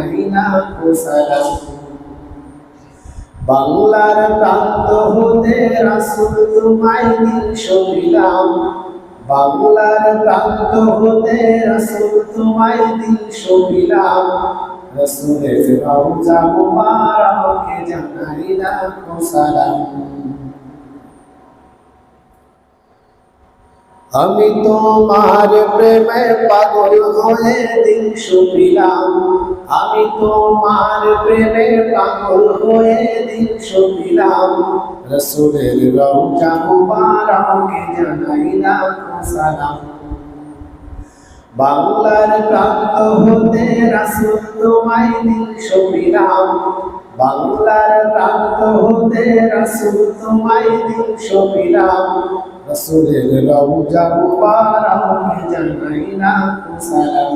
জানাই লাখো সালাম। বাংলার প্রান্ত হতে রাসূল তোমায় দিল সবিলাম, বাংলার প্রান্ত হতে রাসূল তোমায় দিল সবিলাম। রাসূলের রওজা মুবারকে জানাই লাখো সালাম। আমি তোমার প্রেমে পাগল হয়ে দিল সবিলাম, আমি তোমার প্রেমে পাগল হয়ে দিল সবিলাম। রাসূলের রওজা মুবারকে জানাই লাখো সালাম। বাংলার প্রান্ত হতে রাসূল তোমায় দিল সবিলাম, বাংলার প্রান্ত হতে রাসূল তোমায় দিল সবিলাম। রাসূলের রওজা মুবারকে জানাই লাখো সালাম।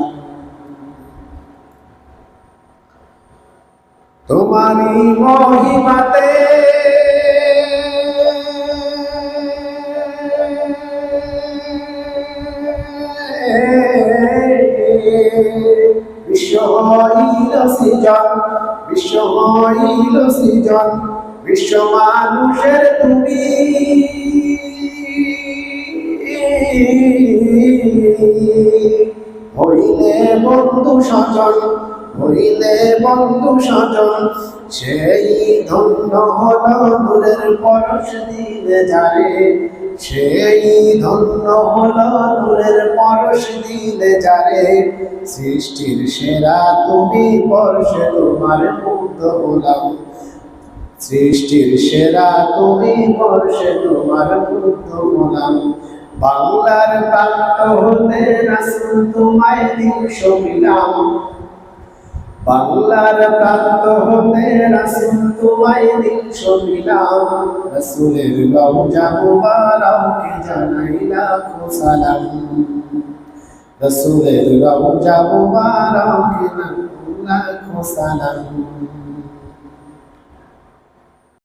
তোমারই মহিমাতে বিশ্ব হইল সৃজন, বিশ্ব হইল সৃজন, বিশ্ব মানুষের তুমি হইলে বন্ধু স্বজন, হইলে বন্ধু স্বজন। সেই ধন্য হলো নূরের পরশ দিলে যারে, সেই ধন্য হলো নূরের পরশ দিলে যারে। সৃষ্টির সেরা তুমি পরশে তোমার মুগ্ধ হলাম, সৃষ্টির সেরা তুমি পরশে তোমার মুগ্ধ হলাম। বাংলার প্রান্ত হতে রাসূল তোমায় দিল সবিলাম, বাংলার প্রান্ত হতে রাসূল তোমায় দিল সবিলাম। রাসূলের রওজা মুবারকে জানাই লাখো সালাম, রাসূলের রওজা মুবারকে লাখো সালাম।